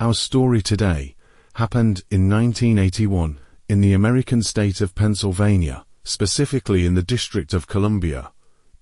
Our story today happened in 1981 in the American state of Pennsylvania, specifically in the District of Columbia,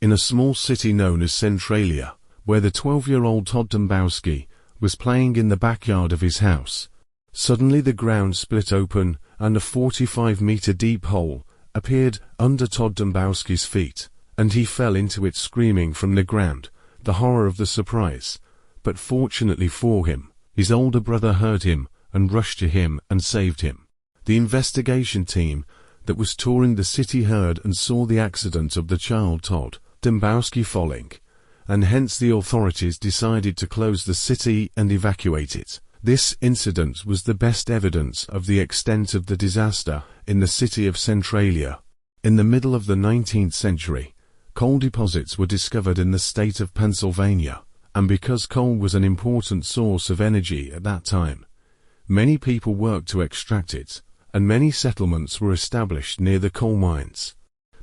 in a small city known as Centralia, where the 12-year-old Todd Domboski was playing in the backyard of his house. Suddenly the ground split open and a 45-meter deep hole appeared under Todd Domboski's feet, and he fell into it screaming from the ground, the horror of the surprise. But fortunately for him, his older brother heard him and rushed to him and saved him. The investigation team that was touring the city heard and saw the accident of the child Todd Domboski falling, and hence the authorities decided to close the city and evacuate it. This incident was the best evidence of the extent of the disaster in the city of Centralia. In the middle of the 19th century, coal deposits were discovered in the state of Pennsylvania, and because coal was an important source of energy at that time, many people worked to extract it, and many settlements were established near the coal mines.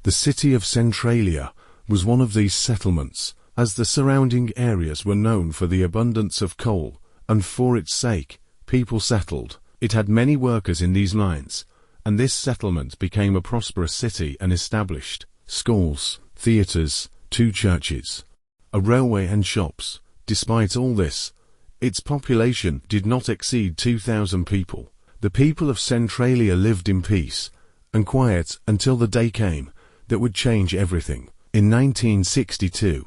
The city of Centralia was one of these settlements, as the surrounding areas were known for the abundance of coal, and for its sake, people settled. It had many workers in these mines, and this settlement became a prosperous city and established schools, theaters, 2 churches, a railway and shops. Despite all this, its population did not exceed 2,000 people. The people of Centralia lived in peace and quiet until the day came that would change everything. In 1962,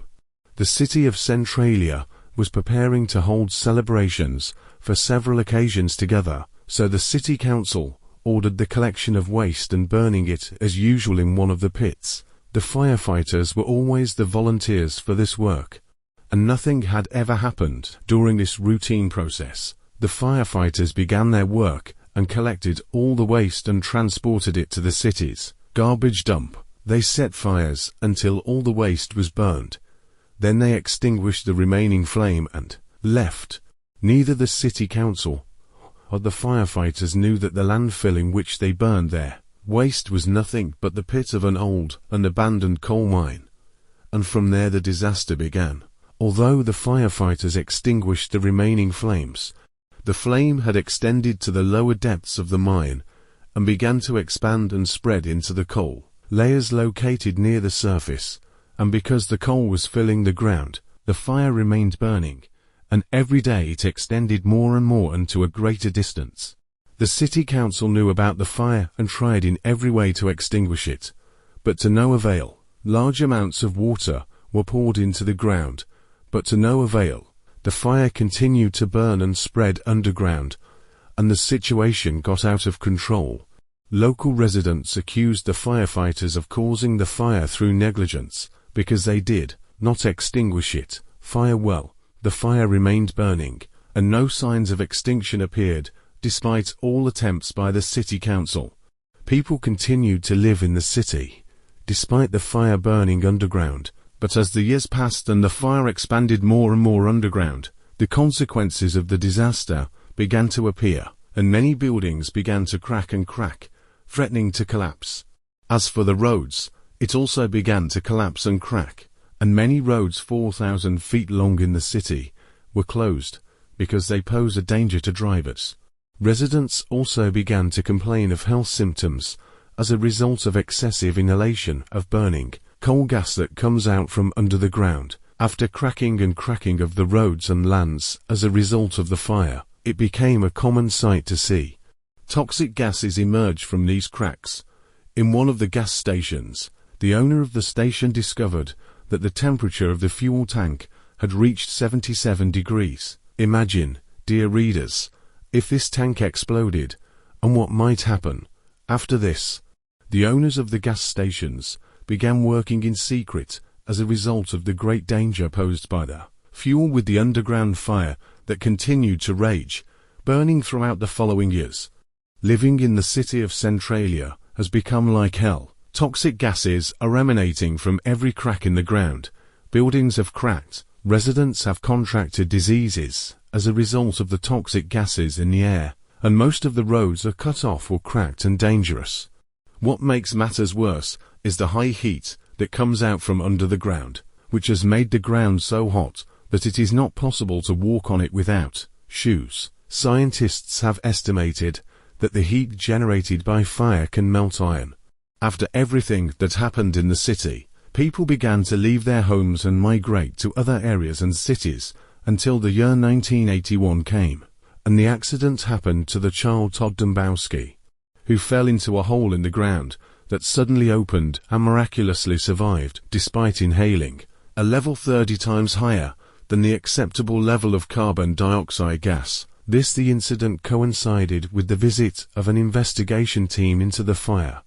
the city of Centralia was preparing to hold celebrations for several occasions together, so the city council ordered the collection of waste and burning it as usual in one of the pits. The firefighters were always the volunteers for this work, and nothing had ever happened during this routine process. The firefighters began their work and collected all the waste and transported it to the city's garbage dump. They set fires until all the waste was burned. Then they extinguished the remaining flame and left. Neither the city council or the firefighters knew that the landfill in which they burned their waste was nothing but the pit of an old and abandoned coal mine. And from there the disaster began. Although the firefighters extinguished the remaining flames, the flame had extended to the lower depths of the mine and began to expand and spread into the coal layers located near the surface. And because the coal was filling the ground, the fire remained burning, and every day it extended more and more and to a greater distance. The city council knew about the fire and tried in every way to extinguish it, but to no avail. Large amounts of water were poured into the ground, but to no avail. The fire continued to burn and spread underground, and the situation got out of control. Local residents accused the firefighters of causing the fire through negligence, because they did not extinguish it. Well, the fire remained burning, and no signs of extinction appeared, despite all attempts by the city council. People continued to live in the city, despite the fire burning underground. But as the years passed and the fire expanded more and more underground, the consequences of the disaster began to appear, and many buildings began to crack and crack, threatening to collapse. As for the roads, it also began to collapse and crack, and many roads 4,000 feet long in the city were closed because they pose a danger to drivers. Residents also began to complain of health symptoms as a result of excessive inhalation of burning coal gas that comes out from under the ground. After cracking and cracking of the roads and lands as a result of the fire, it became a common sight to see. Toxic gases emerged from these cracks. In one of the gas stations, the owner of the station discovered that the temperature of the fuel tank had reached 77 degrees. Imagine, dear readers, if this tank exploded, and what might happen. After this, the owners of the gas stations began working in secret as a result of the great danger posed by the fuel with the underground fire that continued to rage, burning throughout the following years. Living in the city of Centralia has become like hell. Toxic gases are emanating from every crack in the ground. Buildings have cracked. Residents have contracted diseases as a result of the toxic gases in the air, and most of the roads are cut off or cracked and dangerous. What makes matters worse is the high heat that comes out from under the ground, which has made the ground so hot that it is not possible to walk on it without shoes. Scientists have estimated that the heat generated by fire can melt iron. After everything that happened in the city, people began to leave their homes and migrate to other areas and cities until the year 1981 came, and the accident happened to the child Todd Domboski, who fell into a hole in the ground that suddenly opened and miraculously survived despite inhaling a level 30 times higher than the acceptable level of carbon dioxide gas. The incident coincided with the visit of an investigation team into the fire,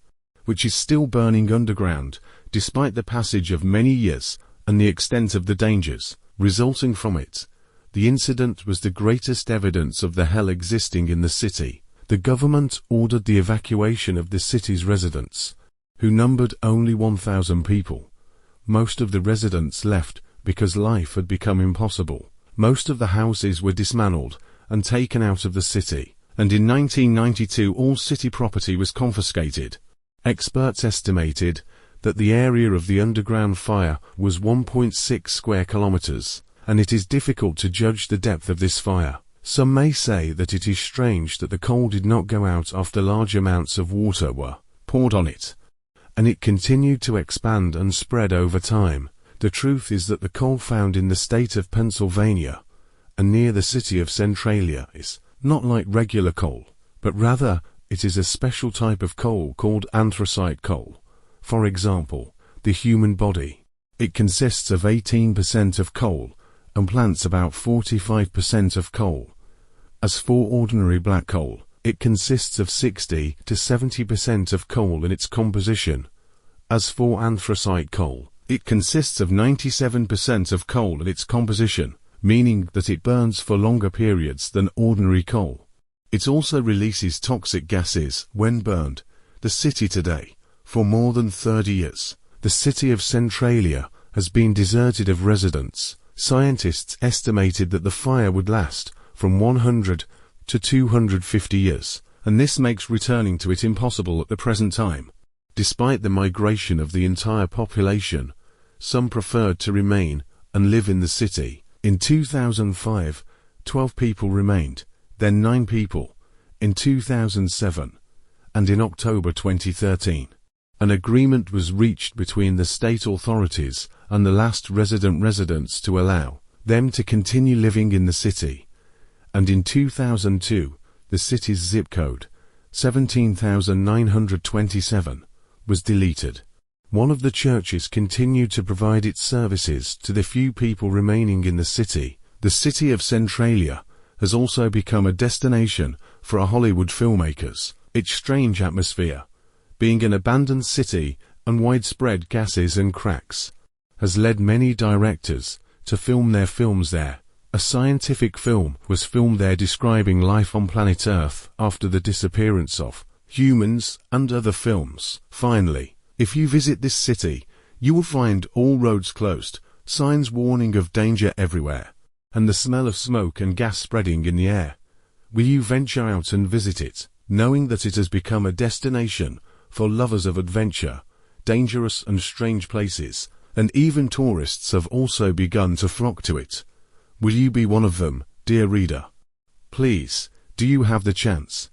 which is still burning underground despite the passage of many years and the extent of the dangers resulting from it. The incident was the greatest evidence of the hell existing in the city. The government ordered the evacuation of the city's residents, who numbered only 1,000 people. Most of the residents left because life had become impossible. Most of the houses were dismantled and taken out of the city, and in 1992 all city property was confiscated. Experts estimated that the area of the underground fire was 1.6 square kilometers, and it is difficult to judge the depth of this fire. Some may say that it is strange that the coal did not go out after large amounts of water were poured on it, and it continued to expand and spread over time. The truth is that the coal found in the state of Pennsylvania and near the city of Centralia is not like regular coal, but rather it is a special type of coal called anthracite coal. For example, the human body. It consists of 18% of coal and plants about 45% of coal. As for ordinary black coal, it consists of 60 to 70% of coal in its composition. As for anthracite coal, it consists of 97% of coal in its composition, meaning that it burns for longer periods than ordinary coal. It also releases toxic gases when burned. The city today, for more than 30 years, the city of Centralia has been deserted of residents. Scientists estimated that the fire would last from 100 to 250 years, and this makes returning to it impossible at the present time. Despite the migration of the entire population, some preferred to remain and live in the city. In 2005, 12 people remained, then 9 people, in 2007, and in October 2013. An agreement was reached between the state authorities and the last residents to allow them to continue living in the city. And in 2002, the city's zip code, 17,927, was deleted. One of the churches continued to provide its services to the few people remaining in the city. The city of Centralia has also become a destination for Hollywood filmmakers. Its strange atmosphere, being an abandoned city and widespread gases and cracks, has led many directors to film their films there. A scientific film was filmed there describing life on planet Earth after the disappearance of humans and other films. Finally, if you visit this city, you will find all roads closed, signs warning of danger everywhere, and the smell of smoke and gas spreading in the air. Will you venture out and visit it, knowing that it has become a destination for lovers of adventure, dangerous and strange places, and even tourists have also begun to flock to it? Will you be one of them, dear reader? Please, do you have the chance?